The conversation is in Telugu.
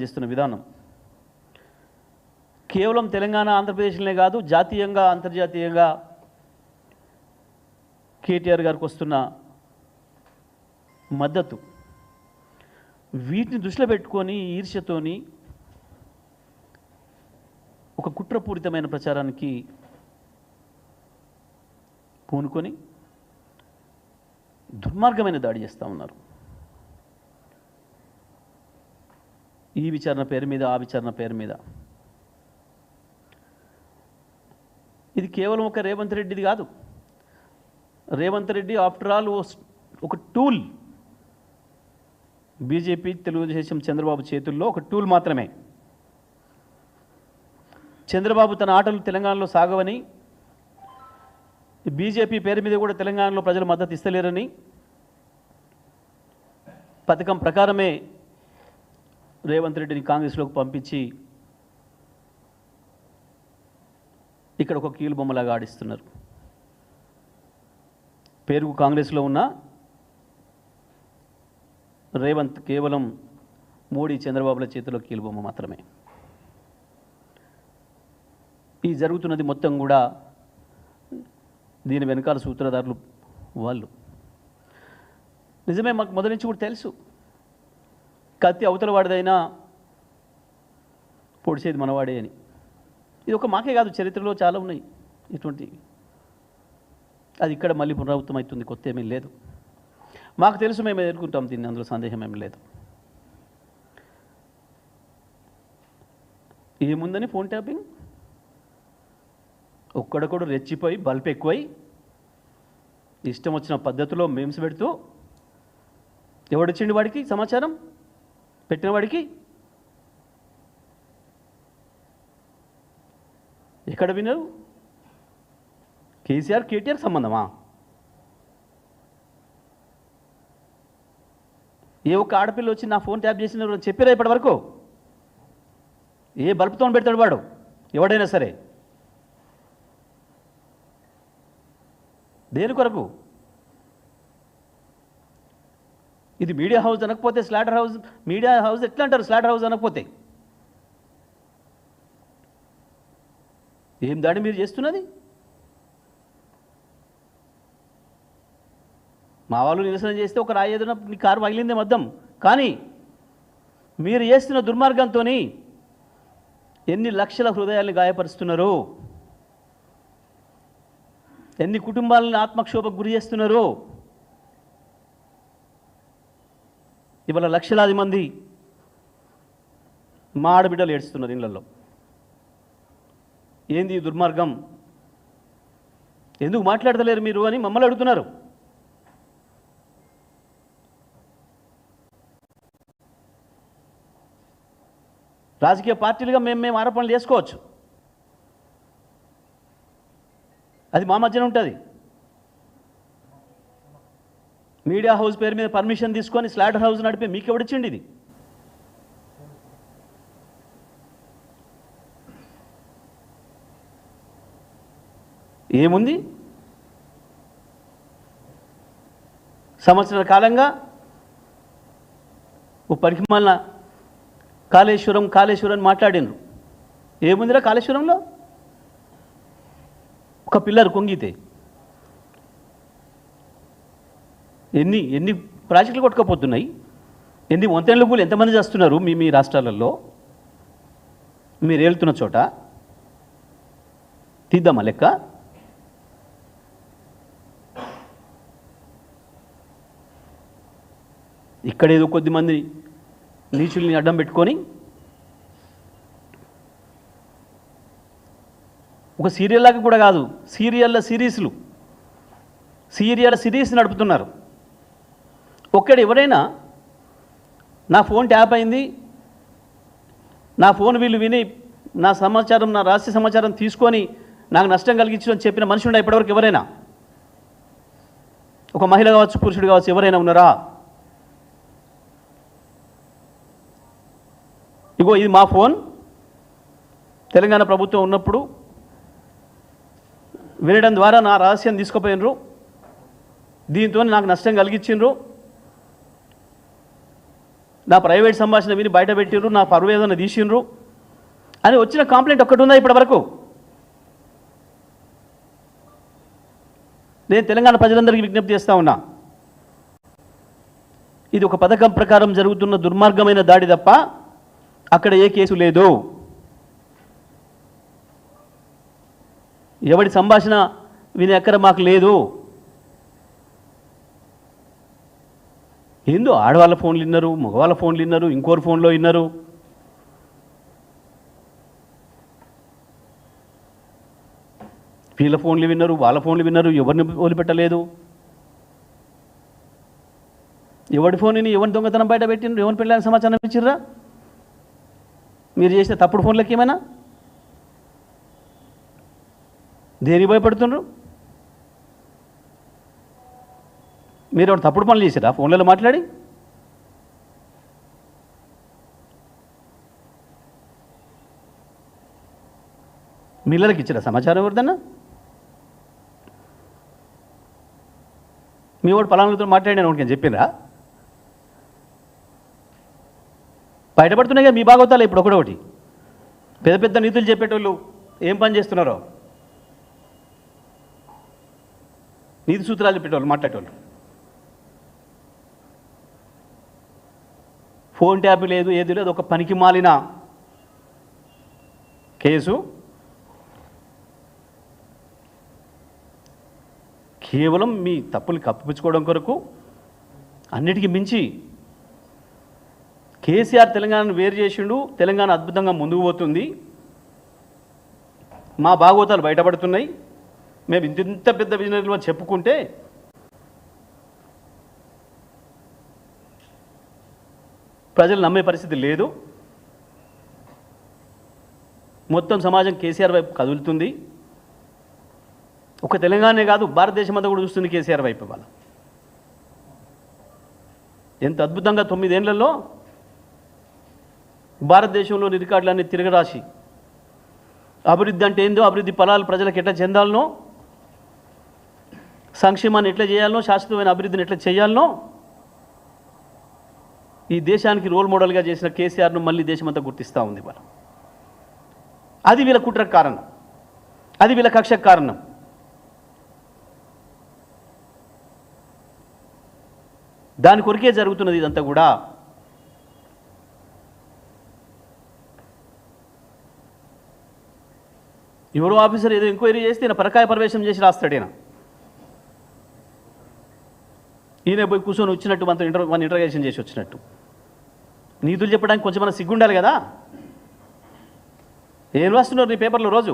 చేస్తున్న విధానం కేవలం తెలంగాణ ఆంధ్రప్రదేశ్లోనే కాదు, జాతీయంగా అంతర్జాతీయంగా కేటీఆర్ గారికి వస్తున్న మద్దతు, వీటిని దృష్టిలో పెట్టుకొని ఈర్ష్యతోని ఒక కుట్రపూరితమైన ప్రచారానికి పూనుకొని దుర్మార్గమైన దాడి చేస్తూ ఉన్నారు. ఈ విచారణ పేరు మీద, ఆ విచారణ పేరు మీద. ఇది కేవలం ఒక రేవంత్ రెడ్డిది కాదు. రేవంత్ రెడ్డి ఆఫ్టర్ ఆల్ ఒక టూల్, బీజేపీ, తెలుగుదేశం, చంద్రబాబు చేతుల్లో ఒక టూల్ మాత్రమే. చంద్రబాబు తన ఆటలు తెలంగాణలో సాగవని, బీజేపీ పేరు మీద కూడా తెలంగాణలో ప్రజలు మద్దతు ఇస్తలేరని, పథకం ప్రకారమే రేవంత్ రెడ్డిని కాంగ్రెస్లోకి పంపించి ఇక్కడ ఒక కీలుబొమ్మలాగా ఆడిస్తున్నారు. పేరుకు కాంగ్రెస్లో ఉన్న రేవంత్ కేవలం మోడీ, చంద్రబాబుల చేతిలో కీలుబొమ్మ మాత్రమే. ఈ జరుగుతున్నది మొత్తం కూడా దీని వెనకాల సూత్రధారులు వాళ్ళు. నిజమే, మాకు మొదటి నుంచి కూడా తెలుసు, కత్తి అవతల వాడిదైనా పొడిచేది మనవాడే అని. ఇది ఒక మాకే కాదు, చరిత్రలో చాలా ఉన్నాయి ఇటువంటి. అది ఇక్కడ మళ్ళీ పునరావృతం అవుతుంది, కొత్త ఏమీ లేదు. మాకు తెలుసు, మేము ఎదుర్కొంటాం దీన్ని, అందులో సందేహం ఏమీ లేదు. ఏముందని ఫోన్ ట్యాపింగ్, ఒక్కడొక్కడు రెచ్చిపోయి బల్బ్ ఎక్కువై ఇష్టం వచ్చిన పద్ధతిలో మేమ్స్ పెడుతూ, ఎవడొచ్చిండు వాడికి సమాచారం పెట్టిన వాడికి? ఎక్కడ వినరు? కేసీఆర్ కేటీఆర్ సంబంధమా? ఏ ఒక్క ఆడపిల్ల వచ్చి నా ఫోన్ ట్యాప్ చేసిన చెప్పారా ఇప్పటి వరకు? ఏ బల్బుతో పెడతాడు వాడు ఎవడైనా సరే? దేని కొరకు? ఇది మీడియా హౌస్ అనకపోతే స్లాటర్ హౌస్, మీడియా హౌస్ ఎట్లా అంటారు స్లాటర్ హౌస్ అనకపోతే? ఏం దాడి మీరు చేస్తున్నది? మా వాళ్ళు నిరసన చేస్తే ఒక రాయి ఏదైనా నీ కారు పగిలిందే మద్దం. కానీ మీరు చేస్తున్న దుర్మార్గంతో ఎన్ని లక్షల హృదయాల్ని గాయపరుస్తున్నారు, ఎన్ని కుటుంబాలను ఆత్మక్షోభకు గురి చేస్తున్నారు. ఇవాళ లక్షలాది మంది మా ఆడబిడ్డలు ఏడుస్తున్నారు ఇళ్లలో. ఏంది ఈ దుర్మార్గం, ఎందుకు మాట్లాడతలేరు మీరు అని మమ్మల్ని అడుగుతున్నారు. రాజకీయ పార్టీలుగా మేము ఆరోపణలు చేసుకోవచ్చు, అది మా మధ్యన ఉంటుంది. మీడియా హౌస్ పేరు మీద పర్మిషన్ తీసుకొని స్లాటర్ హౌస్ నడిపి మీకు ఎవడిచ్చిండి? ఇది ఏముంది? సంవత్సరాల కాలంగా ఓ పరిమాణ కాళేశ్వరం మాట్లాడినరు. ఏముందిరా కాళేశ్వరంలో? ఒక పిల్లర్ కొంగితే ఎన్ని ప్రాజెక్టులు కొట్టుకపోతున్నాయి, ఎన్ని వంతెనల కూలి ఎంతమంది చేస్తున్నారు మీ రాష్ట్రాలలో? మీరు వెళ్తున్న చోట తీద్దామా లెక్క? ఇక్కడేదో కొద్దిమంది నీచుల్ని అడ్డం పెట్టుకొని ఒక సీరియల్ లాగా కూడా కాదు, సీరియల్ సిరీస్ నడుపుతున్నారు. ఒక్కడు ఎవరైనా నా ఫోన్ ట్యాప్ అయింది, నా ఫోన్ వీళ్ళు విని నా సమాచారం, నా రహస్య సమాచారం తీసుకొని నాకు నష్టం కలిగించడం చెప్పిన మనిషి ఉండే ఇప్పటివరకు ఎవరైనా? ఒక మహిళ కావచ్చు, పురుషుడు కావచ్చు, ఎవరైనా ఉన్నారా? ఇగో ఇది మా ఫోన్, తెలంగాణ ప్రభుత్వం ఉన్నప్పుడు వినడం ద్వారా నా రహస్యం తీసుకుపోయినరు, దీంతో నాకు నష్టం కలిగించిండ్రు, నా ప్రైవేట్ సంభాషణ విని బయట పెట్టిండ్రు, నా పరువు ఏదైనా తీసిండ్రు అని వచ్చిన కంప్లైంట్ ఒక్కటి ఉందా ఇప్పటి వరకు? నేను తెలంగాణ ప్రజలందరికీ విజ్ఞప్తి చేస్తూ ఉన్నా, ఇది ఒక పథకం ప్రకారం జరుగుతున్న దుర్మార్గమైన దాడి తప్ప అక్కడ ఏ కేసు లేదు. ఎవడి సంభాషణ వినే అక్కడ మాకు లేదు. ఏందో ఆడవాళ్ళ ఫోన్లు విన్నారు, మగవాళ్ళ ఫోన్లు విన్నారు, ఇంకోరు ఫోన్లో విన్నారు. వీళ్ళ ఫోన్లు విన్నారు, వాళ్ళ ఫోన్లు విన్నారు, ఎవరిని వదిలిపెట్టలేదు. ఎవడి ఫోన్ని ఎవరి దొంగతనం బయట పెట్టిండ్రు, ఎవరిని పెళ్ళని సమాచారం ఇచ్చిర్రా? మీరు చేసిన తప్పుడు ఫోన్లకి ఏమైనా దేనికి భయపడుతుండ్రు? మీరు ఎవరు తప్పుడు పనులు చేశారా ఫోన్లలో మాట్లాడి? మిల్లర్కి ఇచ్చారా సమాచారం ఎవరిదన్నా? మీ వాడు పలానాతో మాట్లాడినా ఒకటి చెప్పినరా? బయటపడుతున్నాయి కదా మీ భాగవతాలు ఇప్పుడు ఒకటి. పెద్ద పెద్ద నీతులు చెప్పేటోళ్ళు ఏం పని చేస్తున్నారో, నీతి సూత్రాలు చెప్పేటోళ్ళు మాట్లాడేటోళ్ళు. ఫోన్ ట్యాప్ లేదు, ఏది లేదు, ఒక పనికి మాలిన కేసు. కేవలం మీ తప్పులు కప్పిపుచ్చుకోవడం కొరకు. అన్నిటికీ మించి కేసీఆర్ తెలంగాణను వేరు చేసిండు, తెలంగాణ అద్భుతంగా ముందుకు పోతుంది, మా భాగవతాలు బయటపడుతున్నాయి, మేము ఇంత పెద్ద విజనరీలో చెప్పుకుంటే ప్రజలు నమ్మే పరిస్థితి లేదు. మొత్తం సమాజం కేసీఆర్ వైపు కదులుతుంది. ఒక తెలంగాణనే కాదు, భారతదేశం అంతా కూడా చూస్తుంది కేసీఆర్ వైపు. వాళ్ళ ఎంత అద్భుతంగా 9 ఏళ్లలో భారతదేశంలోని రికార్డులన్నీ తిరగరాసి అభివృద్ధి అంటే ఏందో, అభివృద్ధి ఫలాలు ప్రజలకు ఎట్లా చెందాలనో, సంక్షేమాన్ని ఎట్లా చేయాలనో, శాశ్వతమైన అభివృద్ధిని ఎట్లా చేయాలనో ఈ దేశానికి రోల్ మోడల్గా చేసిన కేసీఆర్ను మళ్ళీ దేశమంతా గుర్తిస్తూ ఉంది. వాళ్ళ అది వీళ్ళ కుట్రకు కారణం, అది వీళ్ళ కక్షకు కారణం. దాని కొరికే జరుగుతున్నది ఇదంతా కూడా. ఎవరో ఆఫీసర్ ఏదో ఎంక్వైరీ చేస్తే ఈయన పరకాయ ప్రవేశం చేసి రాస్తాడు. ఈయన పోయి కూర్చొని వచ్చినట్టు మన ఇంటర్గేషన్ చేసి వచ్చినట్టు. నీతులు చెప్పడానికి కొంచెం మన సిగ్గుండాలి కదా. ఏం రాస్తున్నారు నీ పేపర్లో రోజు?